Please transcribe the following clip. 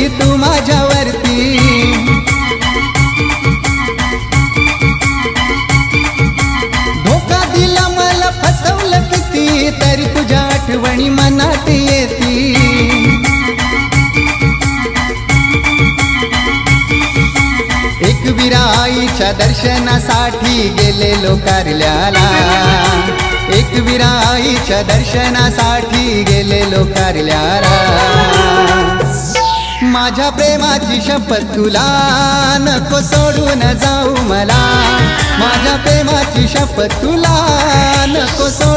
केली तू माझ्यावरती, धोका दिला मला फसवलं किती, तरी तुझ्या आठवणी मनात येती। एकविरा आईच्या दर्शनासाठी गेलेलो कारल्याला, एकविरा आईच्या दर्शनासाठी गेलेलो कारल्याला। माझ्या प्रेमाची शपथ तुला नको सोडून जाऊ मला, माझ्या प्रेमाची शपथ तुला नको सोडून